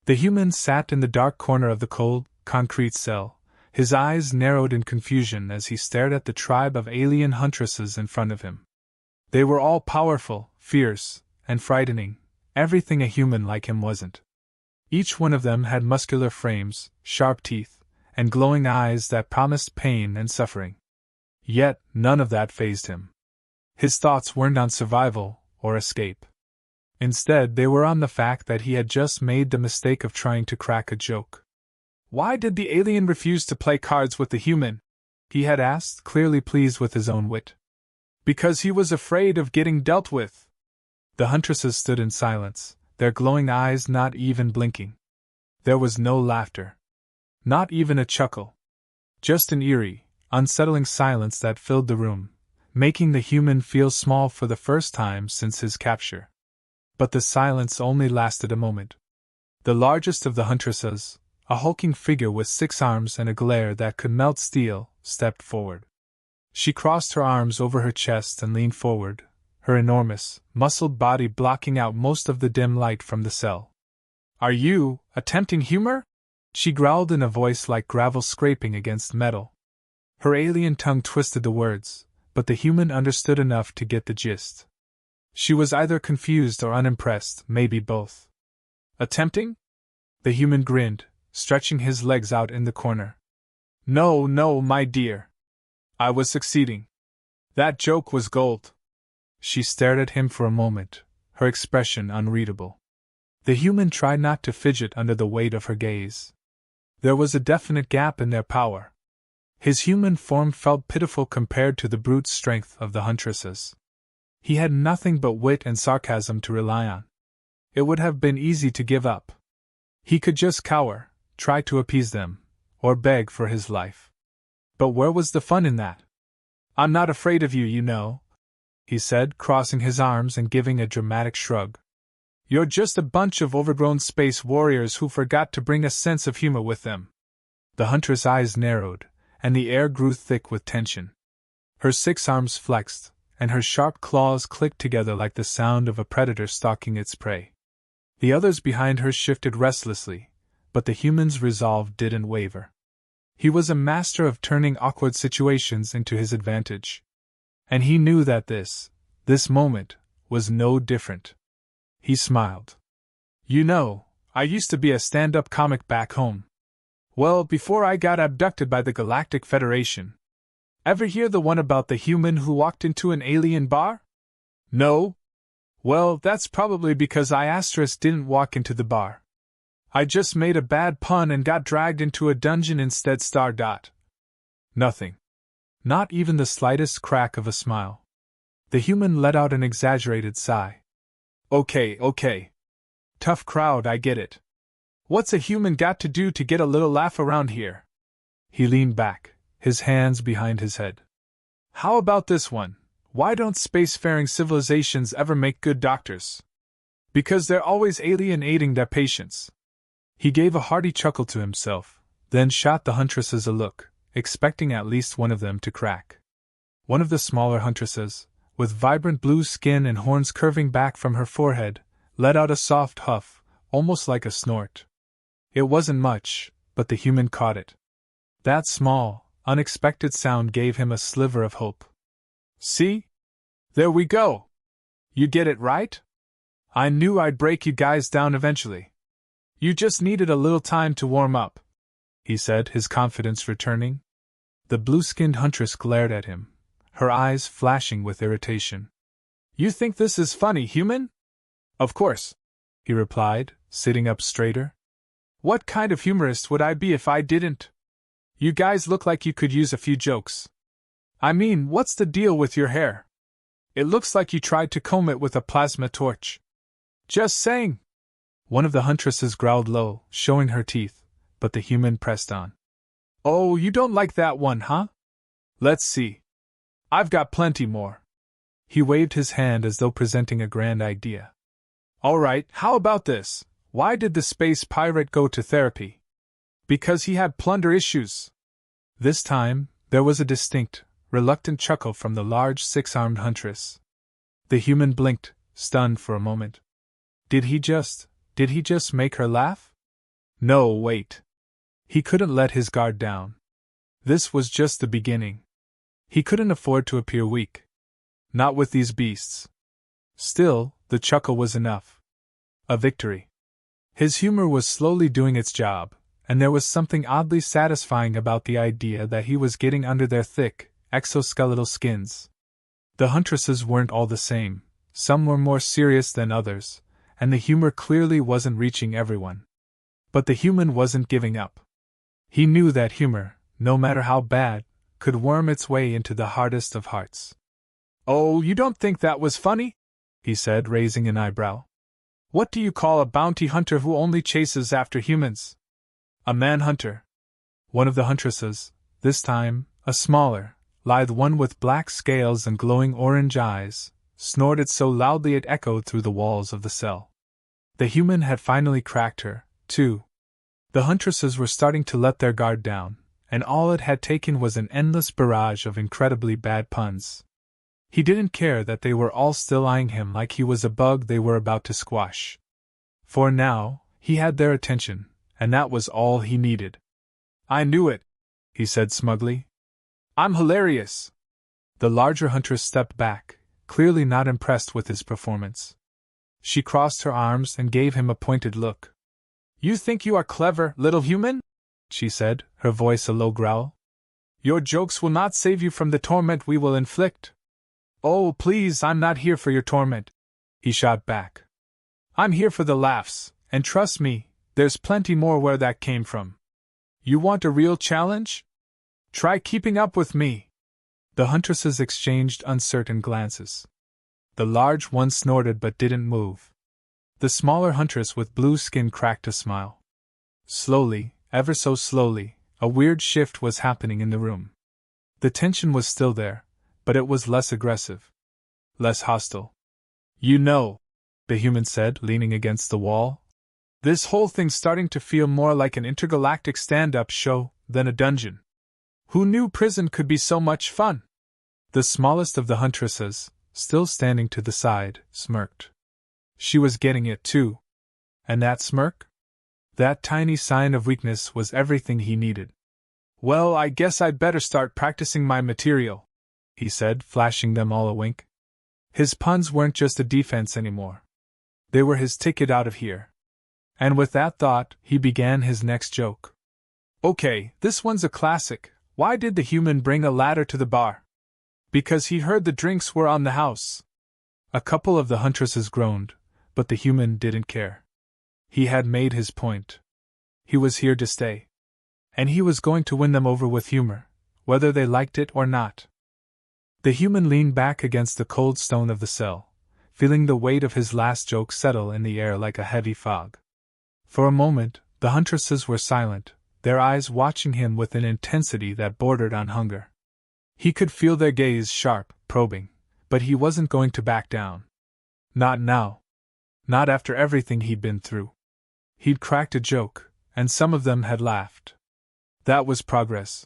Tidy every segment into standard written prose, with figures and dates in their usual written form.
The human sat in the dark corner of the cold, concrete cell, his eyes narrowed in confusion as he stared at the tribe of alien huntresses in front of him. They were all powerful, fierce, and frightening, everything a human like him wasn't. Each one of them had muscular frames, sharp teeth, and glowing eyes that promised pain and suffering. Yet, none of that fazed him. His thoughts weren't on survival or escape. Instead, they were on the fact that he had just made the mistake of trying to crack a joke. Why did the alien refuse to play cards with the human? He had asked, clearly pleased with his own wit. Because he was afraid of getting dealt with. The huntresses stood in silence, their glowing eyes not even blinking. There was no laughter. Not even a chuckle. Just an eerie, unsettling silence that filled the room, making the human feel small for the first time since his capture. But the silence only lasted a moment. The largest of the huntresses, a hulking figure with 6 arms and a glare that could melt steel, stepped forward. She crossed her arms over her chest and leaned forward, her enormous, muscled body blocking out most of the dim light from the cell. "Are you attempting humor?" she growled in a voice like gravel scraping against metal. Her alien tongue twisted the words, but the human understood enough to get the gist. She was either confused or unimpressed, maybe both. "Attempting?" The human grinned, stretching his legs out in the corner. "No, no, my dear. I was succeeding. That joke was gold." She stared at him for a moment, her expression unreadable. The human tried not to fidget under the weight of her gaze. There was a definite gap in their power. His human form felt pitiful compared to the brute strength of the huntresses. He had nothing but wit and sarcasm to rely on. It would have been easy to give up. He could just cower, try to appease them, or beg for his life. But where was the fun in that? "I'm not afraid of you, you know," he said, crossing his arms and giving a dramatic shrug. "You're just a bunch of overgrown space warriors who forgot to bring a sense of humor with them." The huntress' eyes narrowed, and the air grew thick with tension. Her 6 arms flexed, and her sharp claws clicked together like the sound of a predator stalking its prey. The others behind her shifted restlessly, but the human's resolve didn't waver. He was a master of turning awkward situations into his advantage. And he knew that this moment, was no different. He smiled. "You know, I used to be a stand-up comic back home. Well, before I got abducted by the Galactic Federation. Ever hear the one about the human who walked into an alien bar? No? Well, that's probably because I didn't walk into the bar. I just made a bad pun and got dragged into a dungeon instead. Nothing. Not even the slightest crack of a smile. The human let out an exaggerated sigh. Okay. Tough crowd, I get it. What's a human got to do to get a little laugh around here?" He leaned back, his hands behind his head. "How about this one? Why don't spacefaring civilizations ever make good doctors? Because they're always alienating their patients." He gave a hearty chuckle to himself, then shot the huntresses a look, expecting at least one of them to crack. One of the smaller huntresses, with vibrant blue skin and horns curving back from her forehead, let out a soft huff, almost like a snort. It wasn't much, but the human caught it. That small, unexpected sound gave him a sliver of hope. "See? There we go! You get it right? I knew I'd break you guys down eventually. You just needed a little time to warm up," he said, his confidence returning. The blue-skinned huntress glared at him, her eyes flashing with irritation. "You think this is funny, human?" "Of course," he replied, sitting up straighter. "What kind of humorist would I be if I didn't? You guys look like you could use a few jokes. I mean, what's the deal with your hair? It looks like you tried to comb it with a plasma torch." "Just saying." One of the huntresses growled low, showing her teeth, but the human pressed on. "Oh, you don't like that one, huh? Let's see. I've got plenty more." He waved his hand as though presenting a grand idea. "All right, how about this? Why did the space pirate go to therapy? Because he had plunder issues." This time, there was a distinct, reluctant chuckle from the large 6-armed huntress. The human blinked, stunned for a moment. Did he just make her laugh? No, wait. He couldn't let his guard down. This was just the beginning. He couldn't afford to appear weak. Not with these beasts. Still, the chuckle was enough. A victory. His humor was slowly doing its job, and there was something oddly satisfying about the idea that he was getting under their thick, exoskeletal skins. The Huntresses weren't all the same. Some were more serious than others, and the humor clearly wasn't reaching everyone. But the human wasn't giving up. He knew that humor, no matter how bad, could worm its way into the hardest of hearts. "Oh, you don't think that was funny?" he said, raising an eyebrow. "What do you call a bounty hunter who only chases after humans?" "A man-hunter." One of the Huntresses, this time, a smaller, lithe one with black scales and glowing orange eyes, snorted so loudly it echoed through the walls of the cell. The human had finally cracked her, too. The Huntresses were starting to let their guard down, and all it had taken was an endless barrage of incredibly bad puns. He didn't care that they were all still eyeing him like he was a bug they were about to squash. For now, he had their attention, and that was all he needed. "I knew it," he said smugly. "I'm hilarious." The larger huntress stepped back, clearly not impressed with his performance. She crossed her arms and gave him a pointed look. "You think you are clever, little human?" she said, her voice a low growl. "Your jokes will not save you from the torment we will inflict." "Oh, please, I'm not here for your torment," he shot back. "I'm here for the laughs, and trust me, there's plenty more where that came from. You want a real challenge? Try keeping up with me." The Huntresses exchanged uncertain glances. The large one snorted but didn't move. The smaller huntress with blue skin cracked a smile. Slowly, ever so slowly, a weird shift was happening in the room. The tension was still there, but it was less aggressive. Less hostile. "You know," the human said, leaning against the wall, "this whole thing's starting to feel more like an intergalactic stand-up show than a dungeon. Who knew prison could be so much fun?" The smallest of the Huntresses, still standing to the side, smirked. She was getting it too. And that smirk? That tiny sign of weakness was everything he needed. "Well, I guess I'd better start practicing my material," he said, flashing them all a wink. His puns weren't just a defense anymore. They were his ticket out of here. And with that thought, he began his next joke. "Okay, this one's a classic. Why did the human bring a ladder to the bar?" "Because he heard the drinks were on the house." A couple of the Huntresses groaned, but the human didn't care. He had made his point. He was here to stay. And he was going to win them over with humor, whether they liked it or not. The human leaned back against the cold stone of the cell, feeling the weight of his last joke settle in the air like a heavy fog. For a moment, the Huntresses were silent, their eyes watching him with an intensity that bordered on hunger. He could feel their gaze sharp, probing, but he wasn't going to back down. Not now. Not after everything he'd been through. He'd cracked a joke, and some of them had laughed. That was progress.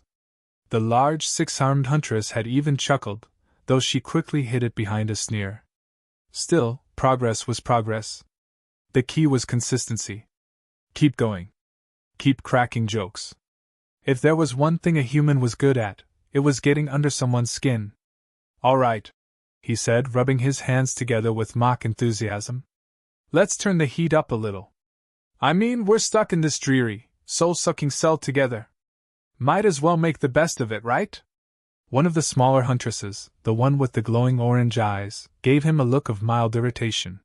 The large six-armed huntress had even chuckled, though she quickly hid it behind a sneer. Still, progress was progress. The key was consistency. Keep going. Keep cracking jokes. If there was one thing a human was good at, it was getting under someone's skin. "All right," he said, rubbing his hands together with mock enthusiasm. "Let's turn the heat up a little. I mean, we're stuck in this dreary, soul-sucking cell together. Might as well make the best of it, right?" One of the smaller Huntresses, the one with the glowing orange eyes, gave him a look of mild irritation.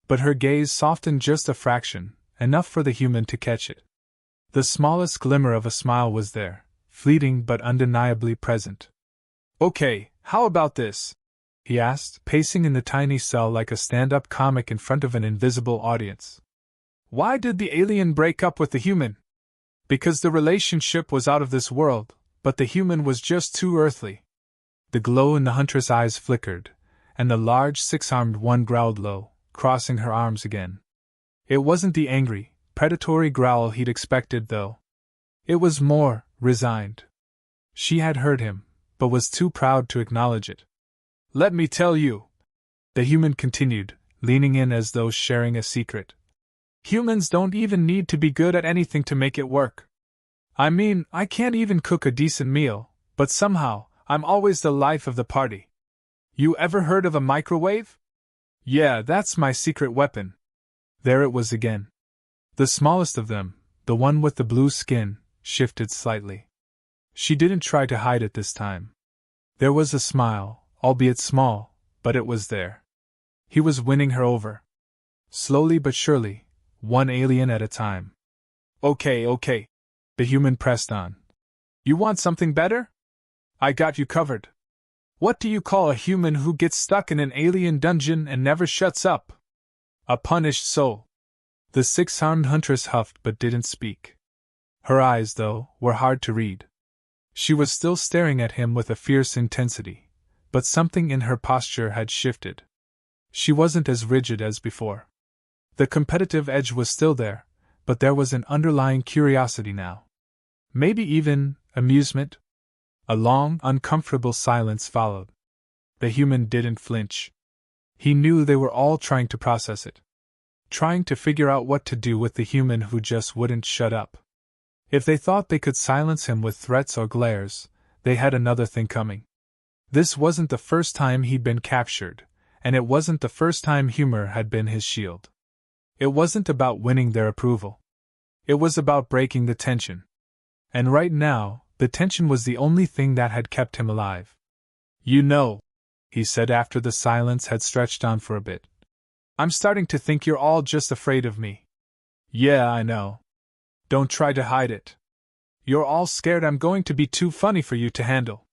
But her gaze softened just a fraction, enough for the human to catch it. The smallest glimmer of a smile was there, fleeting but undeniably present. "Okay, how about this?" he asked, pacing in the tiny cell like a stand-up comic in front of an invisible audience. "Why did the alien break up with the human? Because the relationship was out of this world, but the human was just too earthly." The glow in the huntress' eyes flickered, and the large six-armed one growled low, crossing her arms again. It wasn't the angry, predatory growl he'd expected, though. It was more resigned. She had heard him, but was too proud to acknowledge it. "Let me tell you," the human continued, leaning in as though sharing a secret. Humans don't even need to be good at anything to make it work. I mean, I can't even cook a decent meal, but somehow, I'm always the life of the party. You ever heard of a microwave? Yeah, that's my secret weapon. There it was again. The smallest of them, the one with the blue skin, shifted slightly. She didn't try to hide it this time. There was a smile, albeit small, but it was there. He was winning her over. Slowly but surely, one alien at a time. Okay. The human pressed on. You want something better? I got you covered. What do you call a human who gets stuck in an alien dungeon and never shuts up? A punished soul. The six-armed huntress huffed but didn't speak. Her eyes, though, were hard to read. She was still staring at him with a fierce intensity, but something in her posture had shifted. She wasn't as rigid as before. The competitive edge was still there, but there was an underlying curiosity now. Maybe even amusement? A long, uncomfortable silence followed. The human didn't flinch. He knew they were all trying to process it. Trying to figure out what to do with the human who just wouldn't shut up. If they thought they could silence him with threats or glares, they had another thing coming. This wasn't the first time he'd been captured, and it wasn't the first time humor had been his shield. It wasn't about winning their approval. It was about breaking the tension. And right now, the tension was the only thing that had kept him alive. You know, he said after the silence had stretched on for a bit. I'm starting to think you're all just afraid of me. Yeah, I know. Don't try to hide it. You're all scared I'm going to be too funny for you to handle.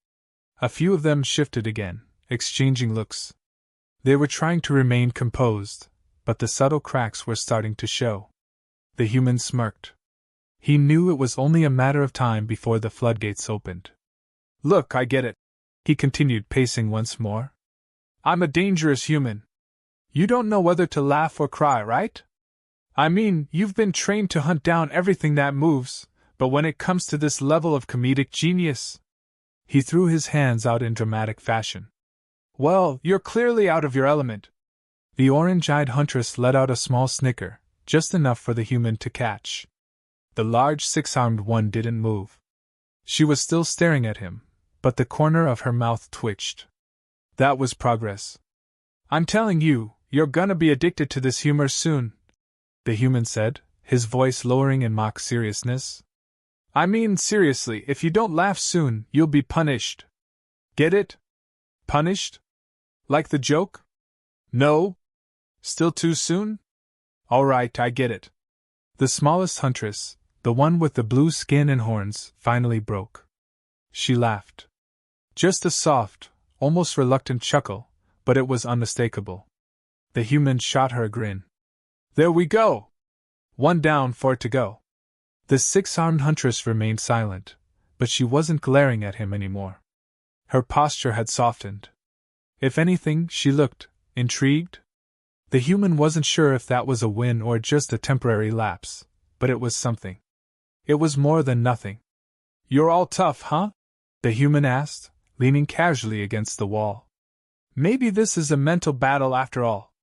A few of them shifted again, exchanging looks. They were trying to remain composed, but the subtle cracks were starting to show. The human smirked. He knew it was only a matter of time before the floodgates opened. Look, I get it, he continued, pacing once more. I'm a dangerous human. You don't know whether to laugh or cry, right? I mean, you've been trained to hunt down everything that moves, but when it comes to this level of comedic genius... He threw his hands out in dramatic fashion. Well, you're clearly out of your element. The orange-eyed huntress let out a small snicker, just enough for the human to catch. The large six-armed one didn't move. She was still staring at him, but the corner of her mouth twitched. That was progress. I'm telling you, you're gonna be addicted to this humor soon, the human said, his voice lowering in mock seriousness. I mean, seriously, if you don't laugh soon, you'll be punished. Get it? Punished? Like the joke? No? Still too soon? All right, I get it. The smallest huntress, the one with the blue skin and horns, finally broke. She laughed. Just a soft, almost reluctant chuckle, but it was unmistakable. The human shot her a grin. There we go! One down, 4 to go. The six-armed huntress remained silent, but she wasn't glaring at him anymore. Her posture had softened. If anything, she looked intrigued. The human wasn't sure if that was a win or just a temporary lapse, but it was something. It was more than nothing. You're all tough, huh? The human asked, leaning casually against the wall. Maybe this is a mental battle after all.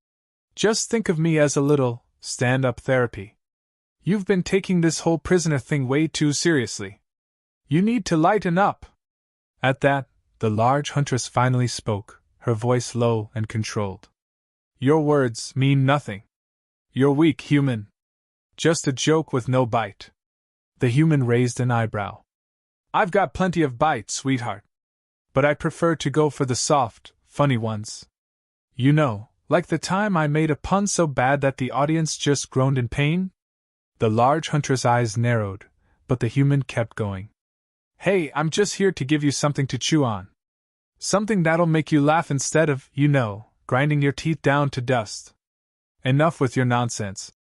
Just think of me as a little stand-up therapy. You've been taking this whole prisoner thing way too seriously. You need to lighten up. At that, the large huntress finally spoke, her voice low and controlled. Your words mean nothing. You're weak, human. Just a joke with no bite. The human raised an eyebrow. I've got plenty of bite, sweetheart. But I prefer to go for the soft, funny ones. You know, like the time I made a pun so bad that the audience just groaned in pain? The large huntress' eyes narrowed, but the human kept going. Hey, I'm just here to give you something to chew on. Something that'll make you laugh instead of, grinding your teeth down to dust. Enough with your nonsense.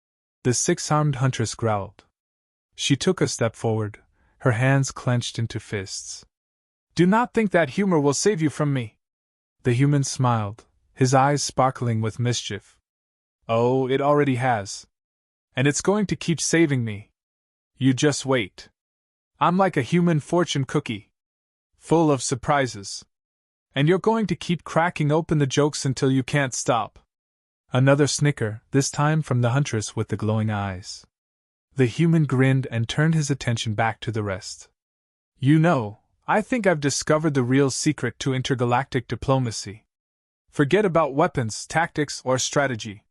The six-armed huntress growled. She took a step forward, her hands clenched into fists. Do not think that humor will save you from me. The human smiled, his eyes sparkling with mischief. Oh, it already has. And it's going to keep saving me. You just wait. I'm like a human fortune cookie. Full of surprises. And you're going to keep cracking open the jokes until you can't stop. Another snicker, this time from the huntress with the glowing eyes. The human grinned and turned his attention back to the rest. You know, I think I've discovered the real secret to intergalactic diplomacy. Forget about weapons, tactics, or strategy.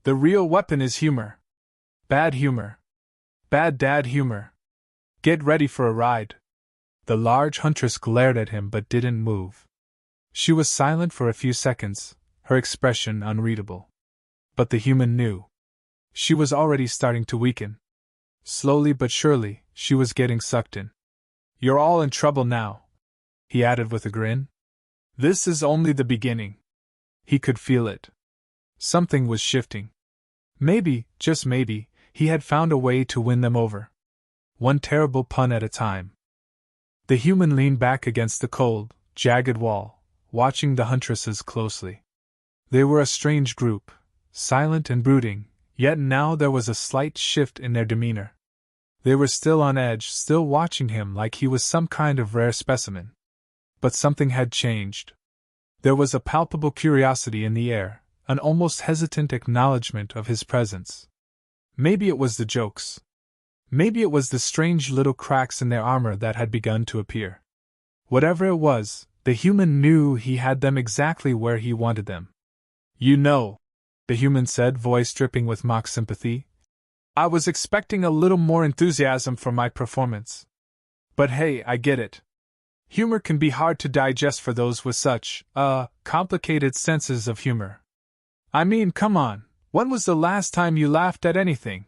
The real weapon is humor. Bad humor. Bad dad humor. Get ready for a ride. The large huntress glared at him but didn't move. She was silent for a few seconds, her expression unreadable. But the human knew. She was already starting to weaken. Slowly but surely, she was getting sucked in. You're all in trouble now, he added with a grin. This is only the beginning. He could feel it. Something was shifting. Maybe, just maybe, he had found a way to win them over. One terrible pun at a time. The human leaned back against the cold, jagged wall, watching the huntresses closely. They were a strange group, silent and brooding, yet now there was a slight shift in their demeanor. They were still on edge, still watching him like he was some kind of rare specimen. But something had changed. There was a palpable curiosity in the air, an almost hesitant acknowledgement of his presence. Maybe it was the jokes. Maybe it was the strange little cracks in their armor that had begun to appear. Whatever it was, the human knew he had them exactly where he wanted them. You know, the human said, voice dripping with mock sympathy, I was expecting a little more enthusiasm for my performance. But hey, I get it. Humor can be hard to digest for those with such, complicated senses of humor. I mean, come on, when was the last time you laughed at anything?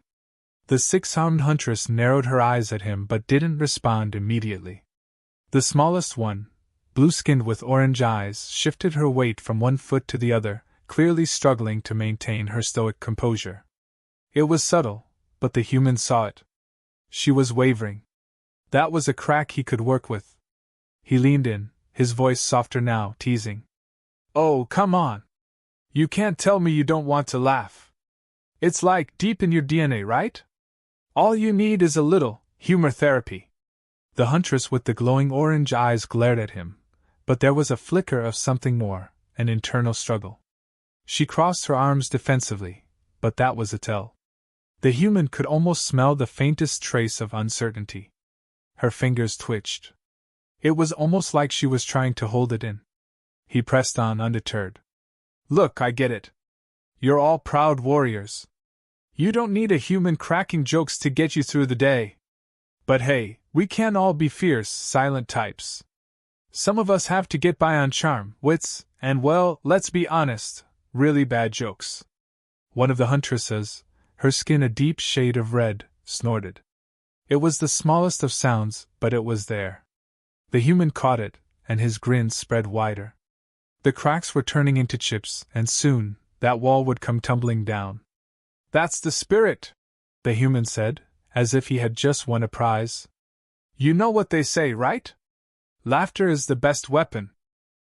The six-armed huntress narrowed her eyes at him but didn't respond immediately. The smallest one, blue-skinned with orange eyes, shifted her weight from one foot to the other, clearly struggling to maintain her stoic composure. It was subtle, but the human saw it. She was wavering. That was a crack he could work with. He leaned in, his voice softer now, teasing. Oh, come on. You can't tell me you don't want to laugh. It's like deep in your DNA, right? All you need is a little humor therapy. The huntress with the glowing orange eyes glared at him, but there was a flicker of something more, an internal struggle. She crossed her arms defensively, but that was a tell. The human could almost smell the faintest trace of uncertainty. Her fingers twitched. It was almost like she was trying to hold it in. He pressed on undeterred. Look, I get it. You're all proud warriors. You don't need a human cracking jokes to get you through the day. But hey, we can't all be fierce, silent types. Some of us have to get by on charm, wits, and well, let's be honest, really bad jokes. One of the huntresses, her skin a deep shade of red, snorted. It was the smallest of sounds, but it was there. The human caught it, and his grin spread wider. The cracks were turning into chips, and soon, that wall would come tumbling down. That's the spirit, the human said, as if he had just won a prize. You know what they say, right? Laughter is the best weapon.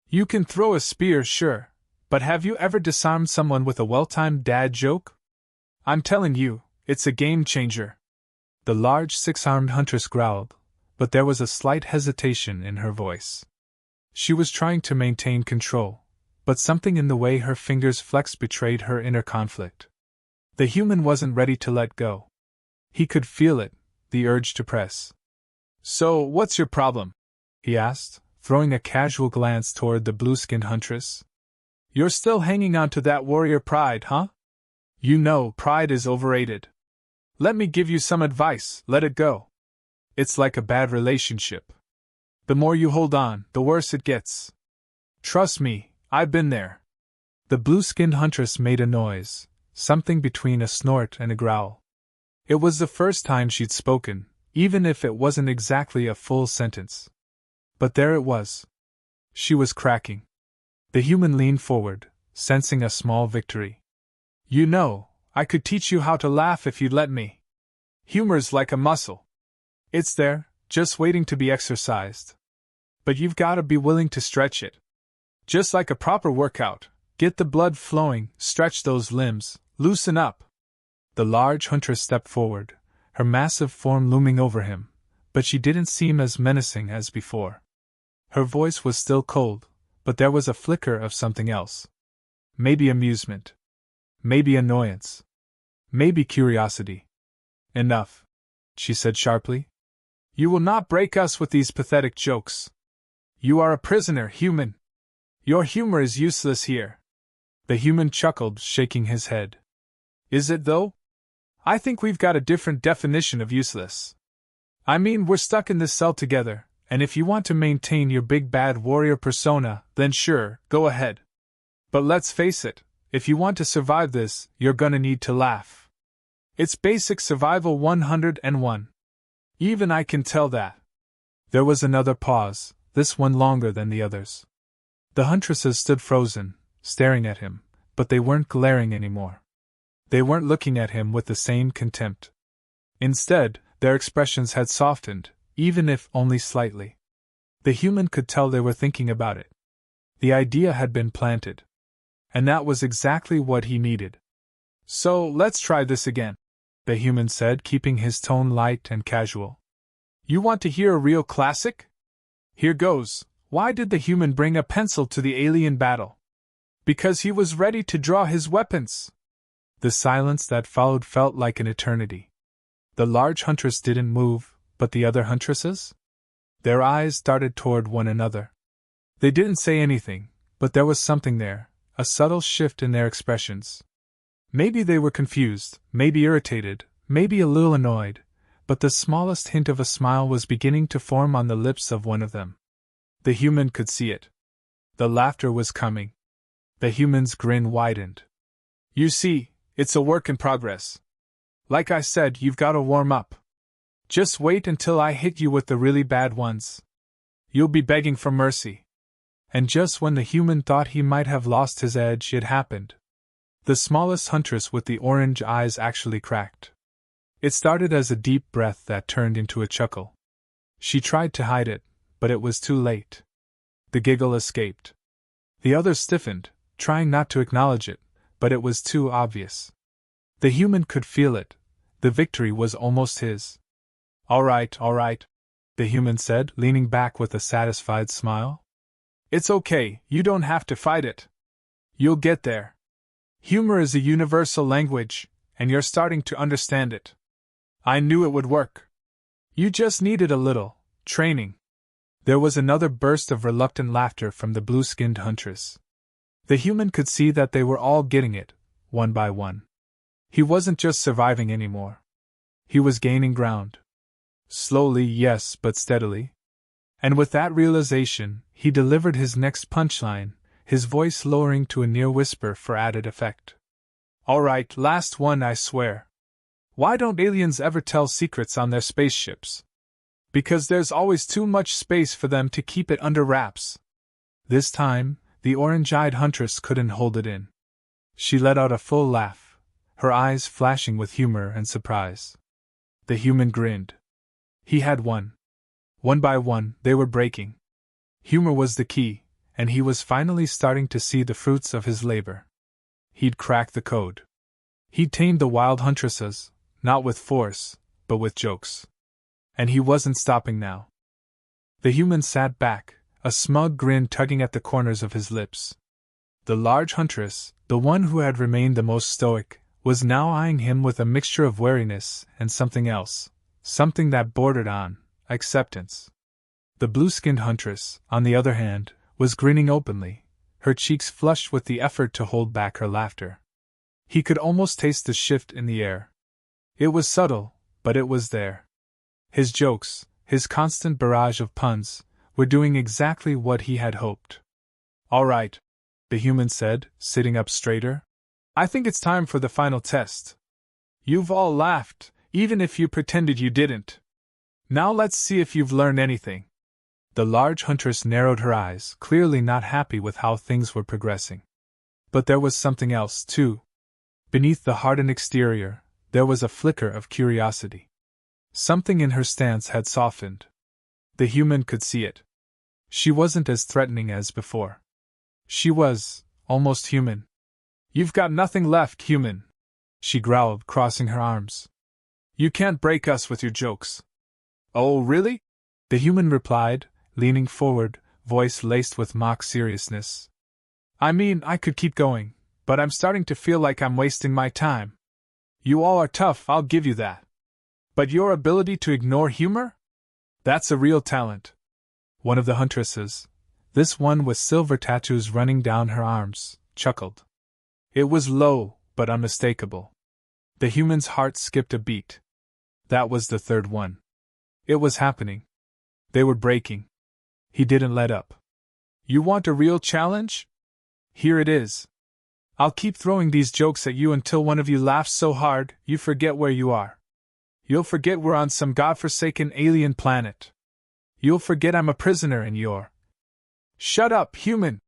You can throw a spear, sure, but have you ever disarmed someone with a well-timed dad joke? I'm telling you, it's a game changer. The large six-armed huntress growled, but there was a slight hesitation in her voice. She was trying to maintain control, but something in the way her fingers flexed betrayed her inner conflict. The human wasn't ready to let go. He could feel it, the urge to press. So, what's your problem? He asked, throwing a casual glance toward the blue-skinned huntress. You're still hanging on to that warrior pride, huh? You know, pride is overrated. Let me give you some advice, let it go. It's like a bad relationship. The more you hold on, the worse it gets. Trust me, I've been there. The blue-skinned huntress made a noise, something between a snort and a growl. It was the first time she'd spoken, even if it wasn't exactly a full sentence. But there it was. She was cracking. The human leaned forward, sensing a small victory. You know, I could teach you how to laugh if you'd let me. Humor's like a muscle. It's there, just waiting to be exercised. But you've got to be willing to stretch it. Just like a proper workout, get the blood flowing, stretch those limbs, loosen up. The large huntress stepped forward, her massive form looming over him, but she didn't seem as menacing as before. Her voice was still cold, but there was a flicker of something else. Maybe amusement. maybe annoyance. Maybe curiosity. Enough, she said sharply. You will not break us with these pathetic jokes. You are a prisoner, human. Your humor is useless here. The human chuckled, shaking his head. Is it though? I think we've got a different definition of useless. I mean, we're stuck in this cell together, and if you want to maintain your big bad warrior persona, then sure, go ahead. But let's face it, if you want to survive this, you're gonna need to laugh. It's basic survival 101. Even I can tell that. There was another pause, this one longer than the others. The Huntresses stood frozen, staring at him, but they weren't glaring anymore. They weren't looking at him with the same contempt. Instead, their expressions had softened, even if only slightly. The human could tell they were thinking about it. The idea had been planted. And that was exactly what he needed. So, let's try this again, the human said, keeping his tone light and casual. You want to hear a real classic? Here goes. Why did the human bring a pencil to the alien battle? Because he was ready to draw his weapons. The silence that followed felt like an eternity. The large huntress didn't move, but the other huntresses? Their eyes darted toward one another. They didn't say anything, but there was something there, a subtle shift in their expressions. Maybe they were confused, maybe irritated, maybe a little annoyed, but the smallest hint of a smile was beginning to form on the lips of one of them. The human could see it. The laughter was coming. The human's grin widened. You see, it's a work in progress. Like I said, you've got to warm up. Just wait until I hit you with the really bad ones. You'll be begging for mercy. And just when the human thought he might have lost his edge, it happened. The smallest huntress with the orange eyes actually cracked. It started as a deep breath that turned into a chuckle. She tried to hide it, but it was too late. The giggle escaped. The others stiffened, trying not to acknowledge it, but it was too obvious. The human could feel it. The victory was almost his. All right, the human said, leaning back with a satisfied smile. It's okay, you don't have to fight it. You'll get there. Humor is a universal language, and you're starting to understand it. I knew it would work. You just needed a little training. There was another burst of reluctant laughter from the blue-skinned huntress. The human could see that they were all getting it, one by one. He wasn't just surviving anymore. He was gaining ground. Slowly, yes, but steadily. And with that realization, he delivered his next punchline, his voice lowering to a near whisper for added effect. All right, last one, I swear. Why don't aliens ever tell secrets on their spaceships? Because there's always too much space for them to keep it under wraps. This time, the orange-eyed huntress couldn't hold it in. She let out a full laugh, her eyes flashing with humor and surprise. The human grinned. He had won. One by one, they were breaking. Humor was the key, and he was finally starting to see the fruits of his labor. He'd cracked the code. He'd tamed the wild huntresses, not with force, but with jokes. And he wasn't stopping now. The human sat back, a smug grin tugging at the corners of his lips. The large huntress, the one who had remained the most stoic, was now eyeing him with a mixture of wariness and something else, something that bordered on acceptance. The blue-skinned huntress, on the other hand, was grinning openly, her cheeks flushed with the effort to hold back her laughter. He could almost taste the shift in the air. It was subtle, but it was there. His jokes, his constant barrage of puns, were doing exactly what he had hoped. All right, the human said, sitting up straighter. I think it's time for the final test. You've all laughed, even if you pretended you didn't. Now let's see if you've learned anything. The large huntress narrowed her eyes, clearly not happy with how things were progressing. But there was something else, too. Beneath the hardened exterior, there was a flicker of curiosity. Something in her stance had softened. The human could see it. She wasn't as threatening as before. She was almost human. You've got nothing left, human, she growled, crossing her arms. You can't break us with your jokes. Oh, really? The human replied, leaning forward, voice laced with mock seriousness. I mean, I could keep going, But I'm starting to feel like I'm wasting my time. You all are tough, I'll give you that. But your ability to ignore humor? That's a real talent. One of the huntresses, this one with silver tattoos running down her arms, chuckled. It was low, but unmistakable. The human's heart skipped a beat. That was the third one. It was happening. They were breaking. He didn't let up. You want a real challenge? Here it is. I'll keep throwing these jokes at you until one of you laughs so hard, you forget where you are. You'll forget we're on some godforsaken alien planet. You'll forget I'm a prisoner and you're... Shut up, human!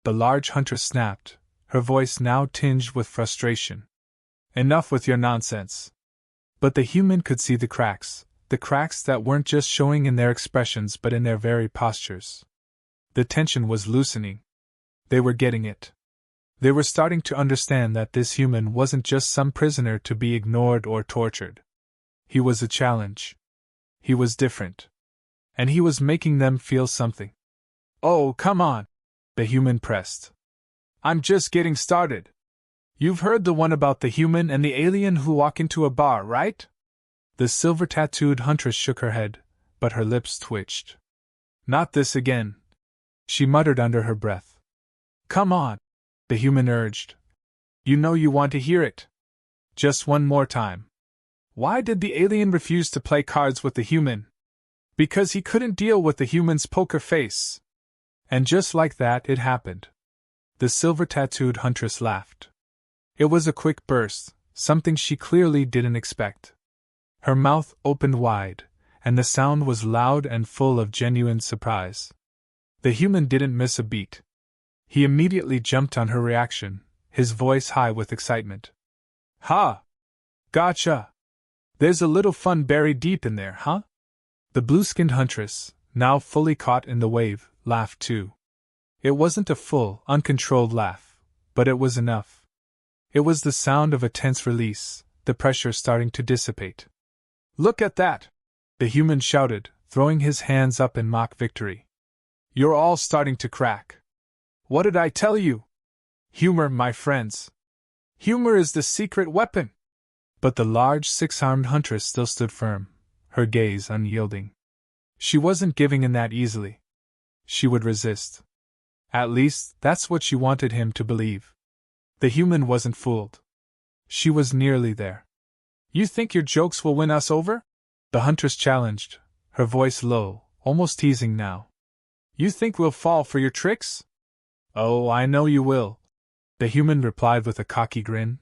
The large huntress snapped, her voice now tinged with frustration. Enough with your nonsense. But the human could see the cracks that weren't just showing in their expressions but in their very postures. The tension was loosening. They were getting it. They were starting to understand that this human wasn't just some prisoner to be ignored or tortured. He was a challenge. He was different. And he was making them feel something. Oh, come on! The human pressed. I'm just getting started. You've heard the one about the human and the alien who walk into a bar, right? The silver-tattooed huntress shook her head, but her lips twitched. Not this again, she muttered under her breath. Come on, the human urged. You know you want to hear it. Just one more time. Why did the alien refuse to play cards with the human? Because he couldn't deal with the human's poker face. And just like that, it happened. The silver-tattooed huntress laughed. It was a quick burst, something she clearly didn't expect. Her mouth opened wide, and the sound was loud and full of genuine surprise. The human didn't miss a beat. He immediately jumped on her reaction, his voice high with excitement. Ha! Gotcha! There's a little fun buried deep in there, huh? The blue-skinned huntress, now fully caught in the wave, laughed too. It wasn't a full, uncontrolled laugh, but it was enough. It was the sound of a tense release, the pressure starting to dissipate. Look at that! The human shouted, throwing his hands up in mock victory. You're all starting to crack. What did I tell you? Humor, my friends. Humor is the secret weapon. But the large six-armed huntress still stood firm, her gaze unyielding. She wasn't giving in that easily. She would resist. At least, that's what she wanted him to believe. The human wasn't fooled. She was nearly there. You think your jokes will win us over? The huntress challenged, her voice low, almost teasing now. You think we'll fall for your tricks? Oh, I know you will, the human replied with a cocky grin.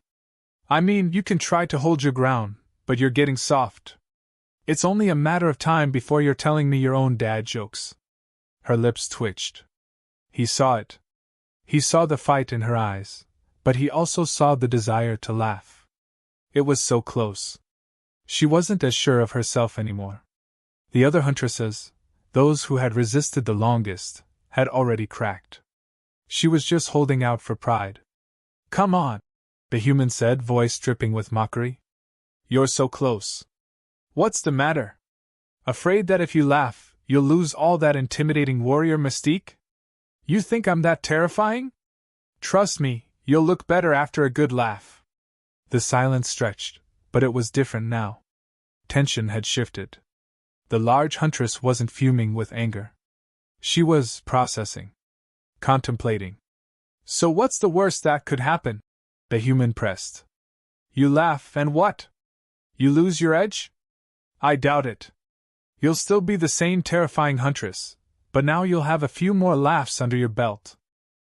I mean, you can try to hold your ground, but you're getting soft. It's only a matter of time before you're telling me your own dad jokes. Her lips twitched. He saw it. He saw the fight in her eyes, but he also saw the desire to laugh. It was so close. She wasn't as sure of herself anymore. The other huntresses, those who had resisted the longest, had already cracked. She was just holding out for pride. Come on, the human said, voice dripping with mockery. You're so close. What's the matter? Afraid that if you laugh, you'll lose all that intimidating warrior mystique? You think I'm that terrifying? Trust me, you'll look better after a good laugh. The silence stretched, but it was different now. Tension had shifted. The large huntress wasn't fuming with anger. She was processing. Contemplating. So what's the worst that could happen? The human pressed. You laugh and what? You lose your edge? I doubt it. You'll still be the same terrifying huntress, but now you'll have a few more laughs under your belt.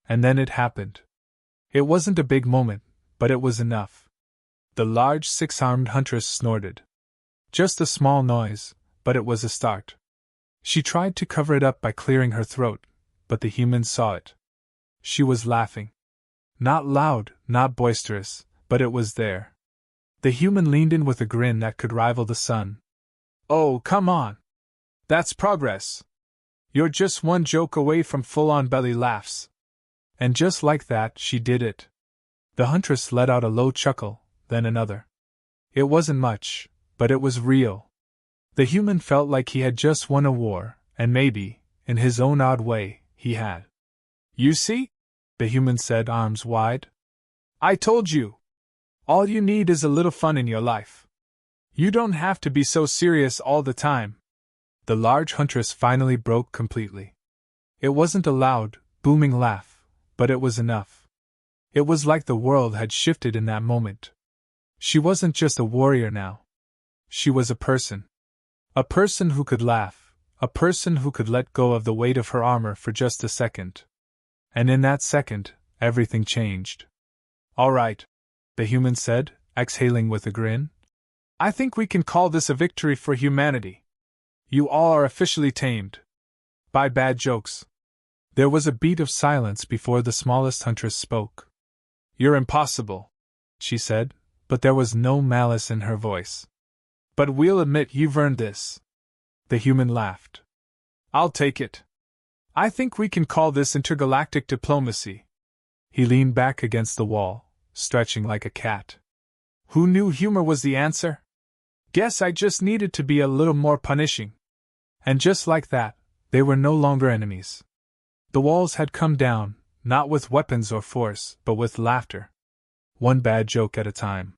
And then it happened. It wasn't a big moment, but it was enough. The large six-armed huntress snorted. Just a small noise, but it was a start. She tried to cover it up by clearing her throat, but the human saw it. She was laughing. Not loud, not boisterous, but it was there. The human leaned in with a grin that could rival the sun. Oh, come on! That's progress! You're just one joke away from full-on belly laughs. And just like that, she did it. The huntress let out a low chuckle, then another. It wasn't much, but it was real. The human felt like he had just won a war, and maybe, in his own odd way, he had. You see? The human said, arms wide. I told you! All you need is a little fun in your life. You don't have to be so serious all the time. The large huntress finally broke completely. It wasn't a loud, booming laugh, but it was enough. It was like the world had shifted in that moment. She wasn't just a warrior now. She was a person. A person who could laugh, a person who could let go of the weight of her armor for just a second. And in that second, everything changed. All right, the human said, exhaling with a grin. I think we can call this a victory for humanity. You all are officially tamed. By bad jokes. There was a beat of silence before the smallest huntress spoke. You're impossible, she said, but there was no malice in her voice. But we'll admit you've earned this. The human laughed. I'll take it. I think we can call this intergalactic diplomacy. He leaned back against the wall, stretching like a cat. Who knew humor was the answer? Guess I just needed to be a little more punishing. And just like that, they were no longer enemies. The walls had come down, not with weapons or force, but with laughter. One bad joke at a time.